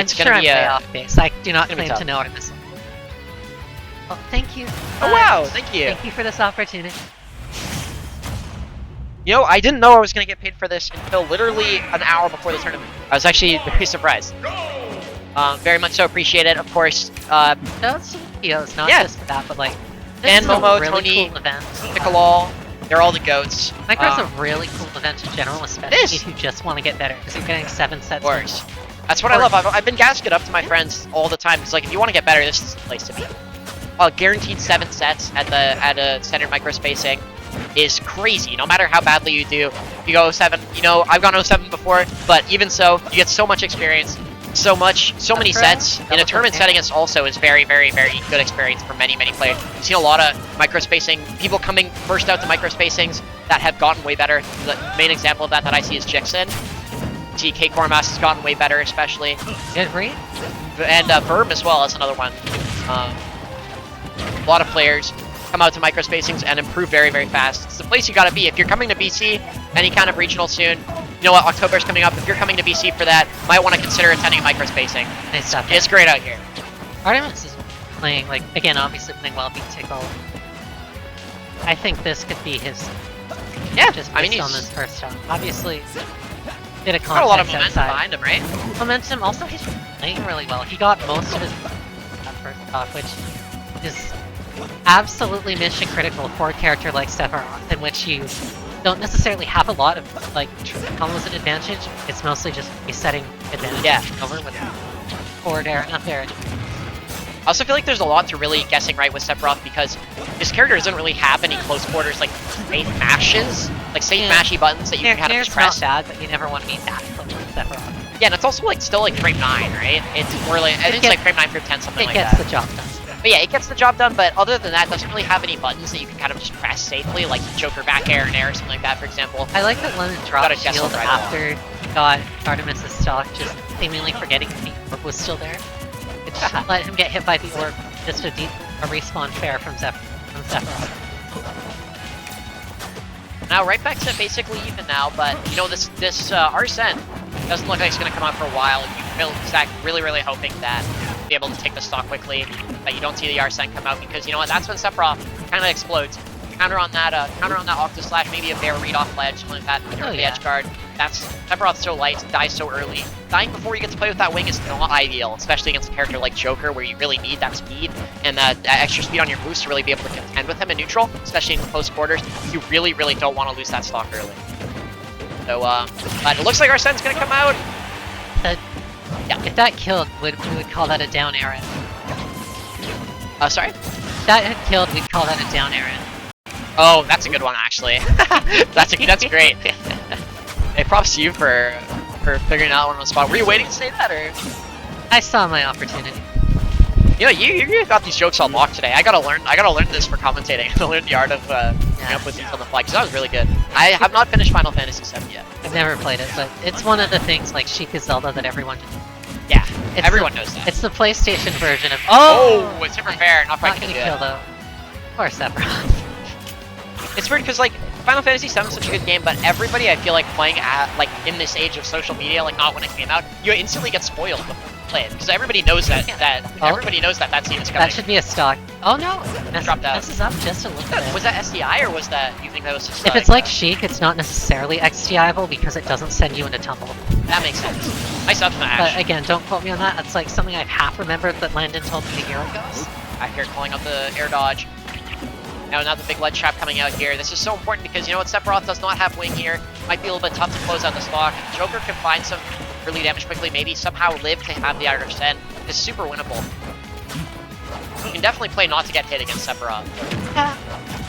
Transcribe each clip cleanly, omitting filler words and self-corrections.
It's gonna be way off base. I do not gonna be claim to tough. know Artemis. Well, thank you. Oh wow, thank you. Thank you for this opportunity. You know, I didn't know I was gonna get paid for this until literally an hour before the tournament. I was actually very surprised. Very much so appreciate it, of course. Those videos, not Yeah. just for that, but like, Dan, this is a Momo, really Tony, cool event. Nicolal, they're all the goats. Micro's a really cool event in general, especially if you just want to get better, because you're getting 7 sets. Of course. That's what I love. I've been gassing it up to my friends all the time. It's like, if you want to get better, this is the place to be. Guaranteed 7 sets at a standard microspacing is crazy. No matter how badly you do, if you go 7, you know, I've gone 07 before, but even so, you get so much experience, so many sets. In a tournament setting, it's also is very, very, very good experience for many players. I've seen a lot of microspacing, people coming first out to microspacings that have gotten way better. The main example of that I see is Jixin. See, K Cormas has gotten way better, especially. Good read. And Verb as well is another one. A lot of players come out to microspacings and improve very fast. It's the place you gotta be. If you're coming to BC, any kind of regional soon, you know what, October's coming up. If you're coming to BC for that, might want to consider attending microspacing. Nice stuff. It's great out here. Artemis is playing, like, again, obviously playing well, beat Tickle. I think this could be his. Yeah, just I mean, based on he's this first shot. Obviously, bit of got a lot of context momentum outside. behind him, right? Momentum. Also, he's playing really well. He got most of his that first off, which is absolutely mission critical for a character like Sephiroth, in which you don't necessarily have a lot of like combos and advantage. It's mostly just resetting advantage over with forward air and up air. I also feel like there's a lot to really guessing right with Sephiroth because his character doesn't really have any close quarters like safe mashes, like safe mashy buttons that you can kind of just press. Not bad, but you never want to be that close with Sephiroth. Yeah, and it's also like still like frame 9, right? It's more like I think it's like frame 9 frame 10, something like that. It gets the job done. But yeah, it gets the job done, but other than that, it doesn't really have any buttons that you can kind of just press safely, like Joker back air and air or something like that, for example. I like that Lemmon dropped shield after he got Artemis' stock, just seemingly forgetting the orb was still there. It just let him get hit by the orb, just a respawn fair from Sephiroth. Now right back to basically even now, but you know this Arsene doesn't look like it's gonna come out for a while. You feel Zach really hoping that you'll be able to take the stock quickly, that you don't see the Arsene come out because you know what, that's when Sephiroth kind of explodes. Counter on that Octo Slash, maybe a bear read off ledge, something like that, the edge guard. That's Sephiroth's so light, dies so early. Dying before you get to play with that wing is not ideal, especially against a character like Joker, where you really need that speed and that extra speed on your boost to really be able to contend with him in neutral, especially in close quarters. You really don't want to lose that stock early. So, but it looks like Arsene's gonna come out. Yeah, if that killed, we would call that a down Aaron. Sorry? If that had killed, we'd call that a down Aaron. Oh, that's a good one, actually. that's great. Hey, props to you for figuring out one on the spot. Were you waiting to say that, or? I saw my opportunity. You know, you got these jokes on lock today. I gotta learn this for commentating. I gotta learn the art of coming up with these on the fly, because that was really good. I have not finished Final Fantasy VII yet. I've never played it, but it's one of the things like Sheikah Zelda that everyone knows. Yeah, everyone knows that. It's the PlayStation version of. Oh, it's super fair. Not quite gonna kill though. Or Sephiroth. It's weird because like Final Fantasy VII is such a good game, but everybody I feel like playing at like in this age of social media, like not when it came out, you instantly get spoiled before you play it because everybody knows that everybody knows that scene is coming. That should be a stock. Oh no, dropped out. Messes up just a little bit. Was that SDI or was that you think that was just? If it's like Sheik, it's not necessarily XDI-able because it doesn't send you into tumble. That makes sense. Nice up smash. But again, don't quote me on that. That's like something I've half remembered that Landon told me a year ago. I hear calling out the air dodge. Now the big ledge trap coming out here. This is so important because you know what, Sephiroth does not have wing here. Might be a little bit tough to close out the stock. Joker can find some early damage quickly, maybe somehow live to have the Arsene. It's super winnable. You can definitely play not to get hit against Sephiroth. Yeah.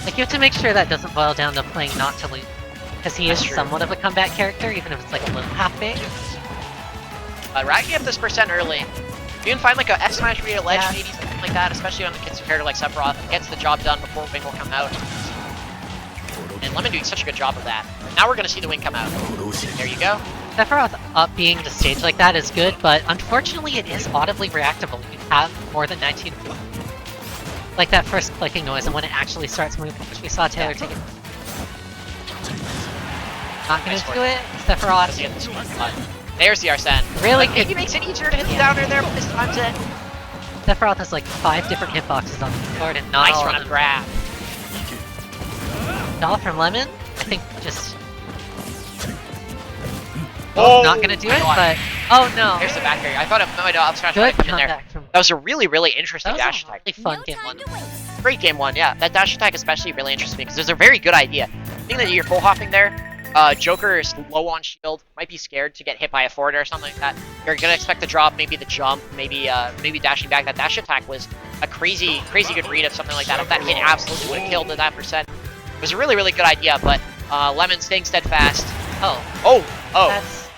Like you have to make sure that doesn't boil down to playing not to lose. Because he is somewhat of a comeback character, even if it's like a little half-baked. Racking up this percent early. You can find like a F-smash read at ledge, maybe something like that, especially on a character like Sephiroth. Gets the job done before wing will come out. And Lemmon doing such a good job of that. Now we're gonna see the wing come out. There you go. Sephiroth up being the stage like that is good, but unfortunately it is audibly reactable. You have more than 19. Like that first clicking noise, and when it actually starts moving, which we saw Taylor take it. Not gonna do it. Sephiroth. There's the Arsene. Really Like, good. maybe makes it easier to hit the downer there, but this time's it. Sephiroth has like 5 different hitboxes on the board and not Nice all run of and them. grab. Doll from Lemmon, I think just Oh, not gonna do my it, God. but oh no. There's the back air. I thought it might have scratched Good come in there. comeback from That was a really, really interesting that dash was a attack. really fun game one. Great game one, yeah. That dash attack especially really interests me because there's a very good idea. I think that you're full hopping there. Joker is low on shield, might be scared to get hit by a forward or something like that. You're gonna expect the drop, maybe the jump, maybe dashing back. That dash attack was a crazy good read of something like that. If that hit absolutely would have killed at that percent. It was a really, really good idea, but Lemmon staying steadfast. Oh. That's,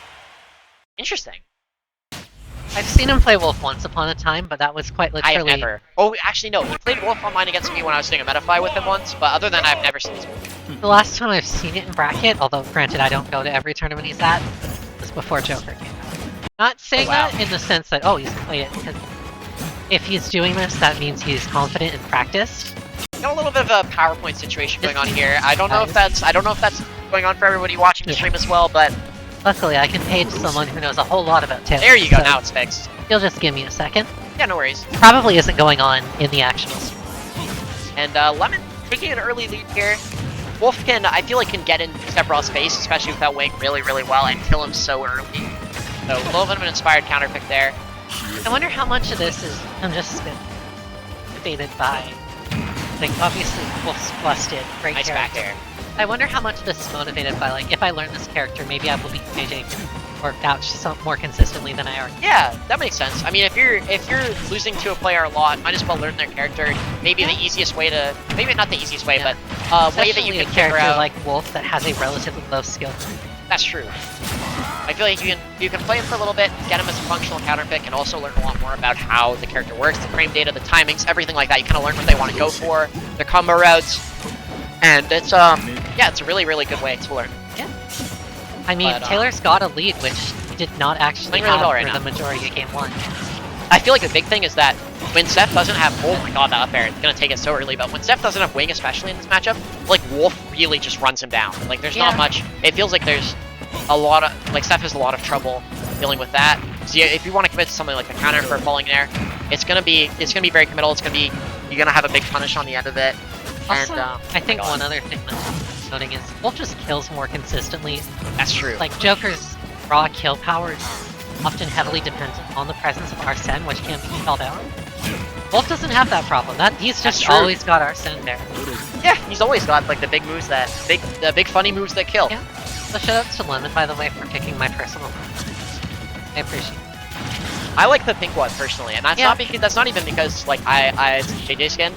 Interesting. I've seen him play Wolf once upon a time, but that was quite I have literally. never. Oh, actually no. He played Wolf Online against me when I was doing a Metafy with him once, but other than that, I've never seen this movie. The last time I've seen it in bracket, although granted I don't go to every tournament he's at, was before Joker came out. Not saying Oh, wow. that in the sense that, oh, he's played it, because if he's doing this, that means he's confident and practiced. Got a little bit of a PowerPoint situation going on here. I don't know if that's going on for everybody watching the stream as well, but Luckily, I can page someone who knows a whole lot about Taylor. there you go. so Now it's fixed. You'll just give me a second. Yeah, no worries. Probably isn't going on in the actual stream. And Lemmon taking an early lead here. Wolf I feel like, can get in Sephiroth's face, especially without weighing really, really well, and kill him so early. So a little bit of an inspired counter pick there. I wonder how much of this is I'm just motivated by, like, obviously Wolf's busted, great Nice character. back air. I wonder how much of this is motivated by, like, if I learn this character, maybe I will beat JJ or Vouch some more consistently than I already. Yeah, that makes sense. I mean, if you're losing to a player a lot, might as well learn their character. Maybe the easiest way to, maybe not the easiest way, Yeah. but way that Especially you a can figure character out. like Wolf that has a relatively low skill. That's true. I feel like you can play him for a little bit, get him as a functional counter pick, and also learn a lot more about how the character works, the frame data, the timings, everything like that. You kind of learn what they want to go for, their combo routes, and it's yeah, it's a really, really good way to learn. I mean, But, Taylor's got a lead, which he did not actually playing really have well right for now. the majority of game 1. I feel like the big thing is that when Seth doesn't have, oh my god, that up air, it's gonna take it so early, but when Seth doesn't have wing, especially in this matchup, like Wolf really just runs him down. Like there's not Yeah. much, it feels like there's a lot of, like Seth has a lot of trouble dealing with that. So yeah, if you want to commit to something like a counter for falling in air, it's gonna be very committal, you're gonna have a big punish on the end of it. Also, And I think my God. one other thing that's noting is Wolf just kills more consistently. That's true. Like, Joker's raw kill power is often heavily dependent on the presence of Arsene, which can be called out. Wolf doesn't have that problem. He's That's just true. always got Arsene there. Yeah, he's always got like the big moves the big funny moves that kill. Yeah. So shoutouts to Lemmon, by the way, for picking my personal. I appreciate it. I like the pink one personally, and that's Yeah. not because that's not even because like I it's JJ skin.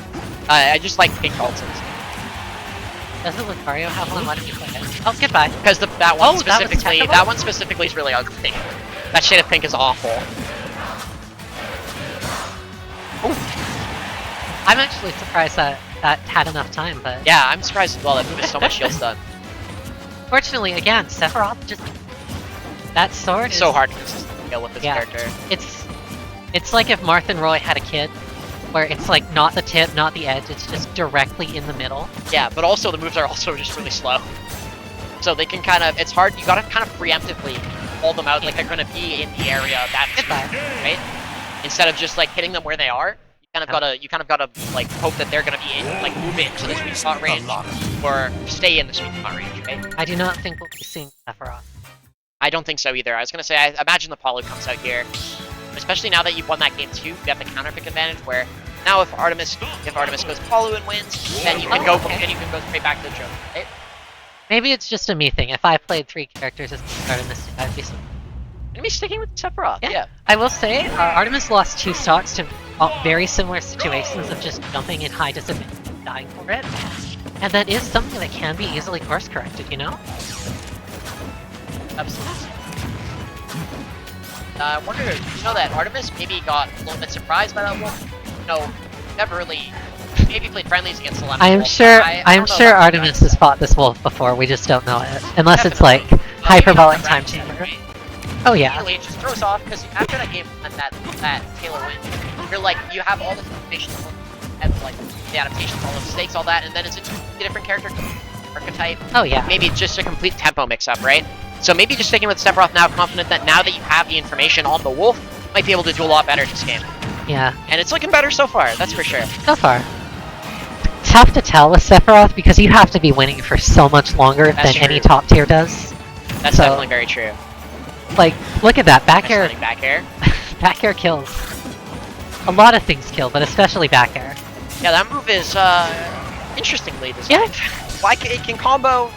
I just like pink ults Doesn't Lucario have one? Why did you play it? Oh, goodbye. because that one Oh, that was specifically technical? is really ugly. That shade of pink is awful. I'm actually surprised that that had enough time, but Yeah, I'm surprised as well. That move is so much shield stun. fortunately, again, Sephiroth just that sword It's is so hard to consistently kill with this Yeah. character. It's like if Marth and Roy had a kid, where it's like not the tip, not the edge, it's just directly in the middle. Yeah, but also the moves are also just really slow. So they can kind of, it's hard, you gotta kind of preemptively hold them out like they're gonna be in the area of that Goodbye. right? Instead of just like hitting them where they are, you kind of gotta like hope that they're gonna be in, like move into the sweet spot range or stay in the sweet spot range, right? I do not think we'll be seeing Sephiroth. I don't think so either. I was gonna say, I imagine the Palu comes out here, especially now that you've won that game too. You have the counter pick advantage where now if Artemis goes Palu and wins, then you can go straight back to the Joker, right? Maybe it's just a me thing. If I played 3 characters as the start of this, I'd be so. I'm gonna be sticking with Sephiroth. Yeah. I will say, Artemis lost 2 stocks to very similar situations of just jumping in high disadvantage and dying for it. And that is something that can be easily course corrected, you know? Absolutely. I wonder, you know, that Artemis maybe got a little bit surprised by that wolf. No, never really. Maybe played friendlies against the Lemmon I'm wolf, sure. but I I'm don't know sure about Artemis has fought this wolf before. We just don't know it, unless it's like hyperbolic time chamber. Oh yeah. Immediately, it just throws off because after that game and that Taylor win, you're like you have all this information and like the adaptations, all the mistakes, all that, and then it's a completely different character archetype. Oh yeah. Maybe it's just a complete tempo mix-up, right? So maybe just sticking with Sephiroth now, confident that now that you have the information on the Wolf, you might be able to do a lot better this game. Yeah. And it's looking better so far, that's for sure. So far. Tough to tell with Sephiroth because you have to be winning for so much longer than any top tier does. That's definitely very true. Like, look at that, back air. Back air. Back air kills. A lot of things kill, but especially back air. Yeah, that move is interestingly designed. Yeah. Like it can combo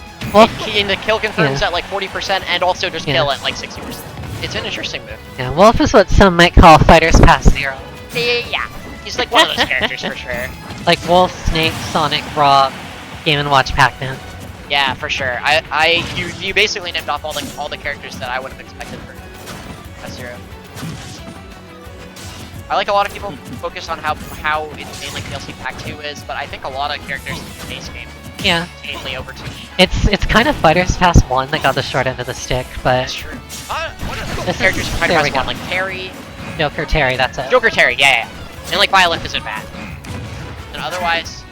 in the kill confirms at like 40% and also just kill at like 60%. It's an interesting move. Yeah, Wolf is what some might call fighters past zero. Yeah, he's like one of those characters for sure. Like Wolf, Snake, Sonic, Rob, Game & Watch Pac-Man. Yeah, for sure. You basically named off all the characters that I would have expected for F-Zero. I like a lot of people focus on how insane like DLC Pack 2 is, but I think a lot of characters in the base game insanely over 2. It's kind of Fighters Pass 1 that got the short end of the stick, but that's true. What are the characters from Fighters Pass 1? Like Terry? Joker Terry, that's it. Joker Terry, yeah. And like Violet isn't bad. And otherwise,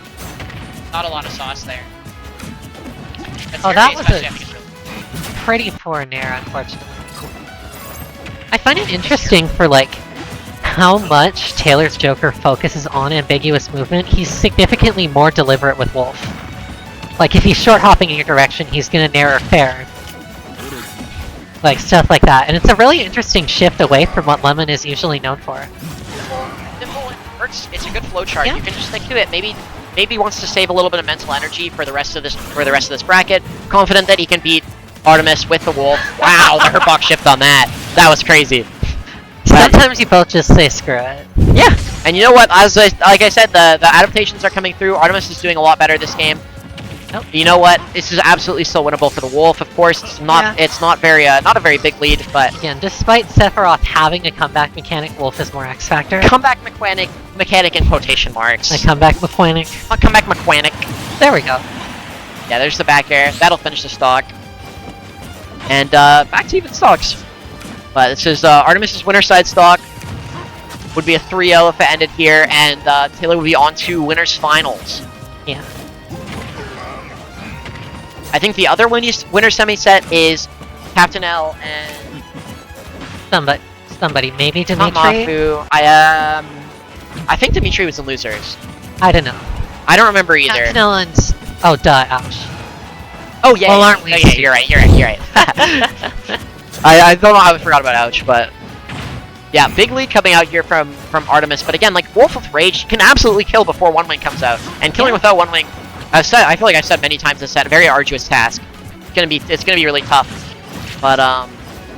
not a lot of sauce there. Oh, that was a pretty poor Nair, unfortunately. I find it interesting for like how much Taylor's Joker focuses on ambiguous movement. He's significantly more deliberate with Wolf. Like if he's short hopping in your direction, he's gonna Nair or fair. Like stuff like that. And it's a really interesting shift away from what Lemmon is usually known for. Simple, it works. It's a good flowchart. You can just stick to it. Maybe he wants to save a little bit of mental energy for the rest of this bracket. Confident that he can beat Artemis with the Wolf. Wow, the hurtbox shift on that. That was crazy. Sometimes you both just say screw it. Yeah, and you know what? Like I said, the adaptations are coming through. Artemis is doing a lot better this game. Nope. You know what? This is absolutely still winnable for the Wolf. Of course, it's not. It's not a very big lead, but again, despite Sephiroth having a comeback mechanic, Wolf is more X Factor. Comeback mechanic in quotation marks. A comeback mechanic. A comeback mechanic. There we go. Yeah, there's the back air. That'll finish the stock. And back to even stocks. But this is Artemis' winner side stock. Would be a 3-0 if it ended here, and Taylor would be on to winners finals. Yeah. I think the other winner semi set is Captain L and somebody, maybe Dimitri. Not Mafu. I think Dimitri was in losers. I don't know. I don't remember either. Captain L and oh duh, ouch. Oh yeah. Well, aren't we? Oh, yeah, you're right. I don't know how I forgot about ouch, but yeah, big lead coming out here from Artemis. But again, like Wolf with Rage can absolutely kill before One Wing comes out, and killing without One Wing. I feel like I've said many times this set, a very arduous task. It's gonna be really tough. But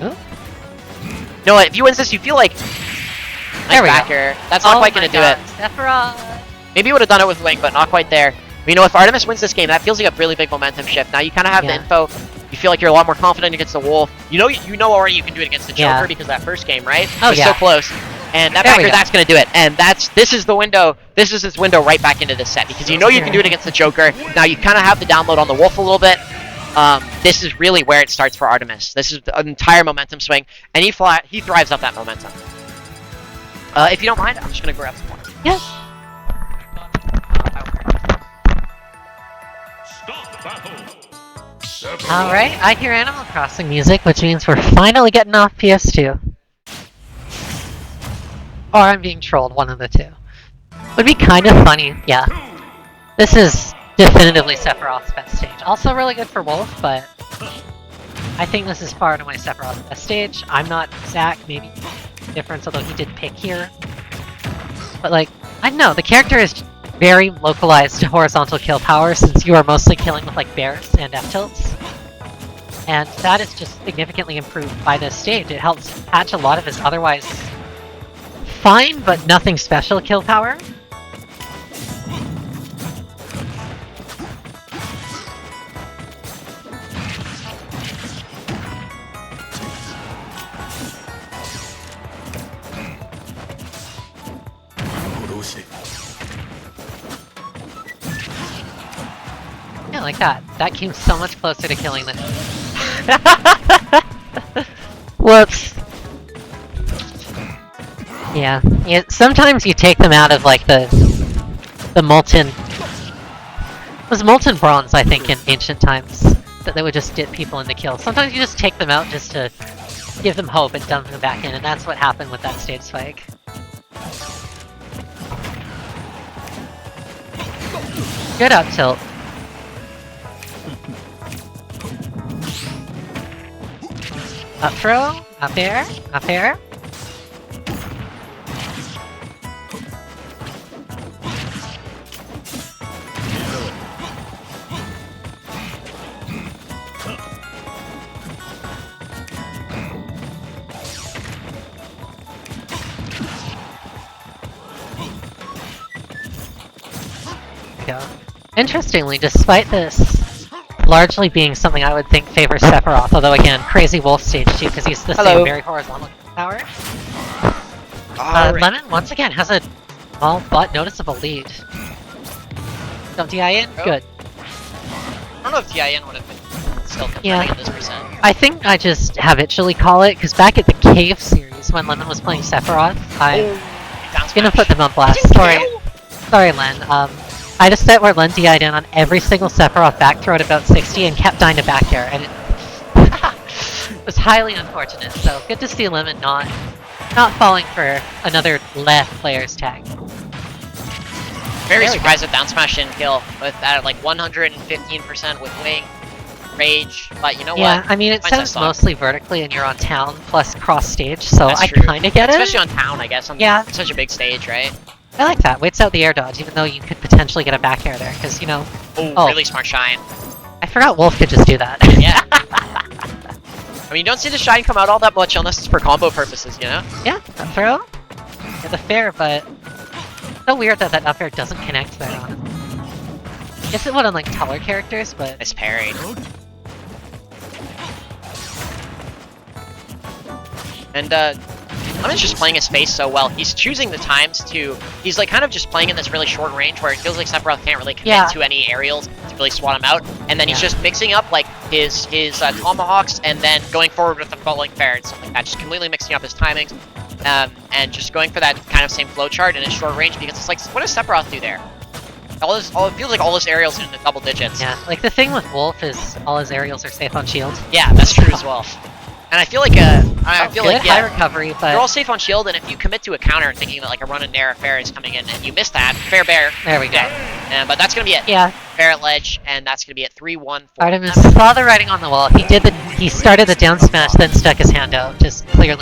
you know what? If he wins this, you feel like nice backer. That's not quite gonna do it. Sephiroth. Maybe he would have done it with Wing, but not quite there. But, you know, if Artemis wins this game, that feels like a really big momentum shift. Now you kind of have the info. You feel like you're a lot more confident against the Wolf. You know already you can do it against the Joker because that first game, right? Oh, it was so close. And that backer, that's going to do it. And this is the window. This is his window right back into this set because you know you can do it against the Joker. Now you kind of have the download on the Wolf a little bit. This is really where it starts for Artemis. This is an entire momentum swing, and he thrives off that momentum. If you don't mind, I'm just going to grab some water. Yes. Alright, I hear Animal Crossing music, which means we're finally getting off PS2. Or I'm being trolled, one of the two. Would be kind of funny, yeah. This is definitively Sephiroth's best stage. Also really good for Wolf, but I think this is far and away Sephiroth's best stage. I'm not Zach, maybe difference, although he did pick here. But like, I don't know, the character is very localized to horizontal kill power since you are mostly killing with like bears and F-tilts. And that is just significantly improved by this stage. It helps patch a lot of his otherwise fine but nothing special kill power. Yeah, like that. That came so much closer to killing than... Whoops. Yeah. Sometimes you take them out of like the molten... It was molten bronze, I think, in ancient times. that would just dip people into kills. Sometimes you just take them out just to give them hope and dump them back in, and that's what happened with that stage spike. Good up tilt. Up throw, up air, up air. Go. Interestingly, despite this largely being something I would think favors Sephiroth, although again, crazy wolf stage 2 because he's the same very horizontal power. Lemmon once again has a small but noticeable lead. Don't DI in? Oh. Good. I don't know if DIN would have been still confirming at this percent. I think I just habitually call it, because back at the Cave series when Lemmon was playing Sephiroth, I'm gonna put them on blast. Sorry Len. I just set where Len DI'd in on every single Sephiroth back throw at about 60 and kept dying to back air, and it was highly unfortunate, so good to see Lemmon not falling for another left player's tag. Very surprised with down smash didn't kill with that like 115% with wing, rage, but you know what? Yeah, I mean it sounds mostly vertically and you're on town plus cross stage, so I kinda get it. Especially on town, I guess, on such a big stage, right? I like that. Waits out the air dodge, even though you could potentially get a back air there, because, you know... Oh, really smart shine. I forgot Wolf could just do that. Yeah. I mean, you don't see the shine come out all that much unless it's for combo purposes, you know? Yeah, up throw. Get the fair, but... It's so weird that that up air doesn't connect there on him. I guess it would on, like, taller characters, but... Nice parry. And, Lemmon's just playing his face so well. He's choosing the times to... He's, like, kind of just playing in this really short range where it feels like Sephiroth can't really commit to any aerials to really swat him out. And then he's just mixing up, like, his tomahawks and then going forward with the falling fair and stuff like that. Just completely mixing up his timings. And just going for that kind of same flowchart in his short range because it's like, what does Sephiroth do there? It feels like all his aerials in the double digits. Yeah, like, the thing with Wolf is all his aerials are safe on shield. Yeah, that's true as well. And I feel like, high recovery, but... You're all safe on shield, and if you commit to a counter and thinking that, like, a run and nair fair is coming in, and you miss that, fair bear. There we go. But that's gonna be it. Yeah. Fair at ledge, and that's gonna be at 3-1. Artemis saw the writing on the wall. He started the down smash, then stuck his hand out, just clearly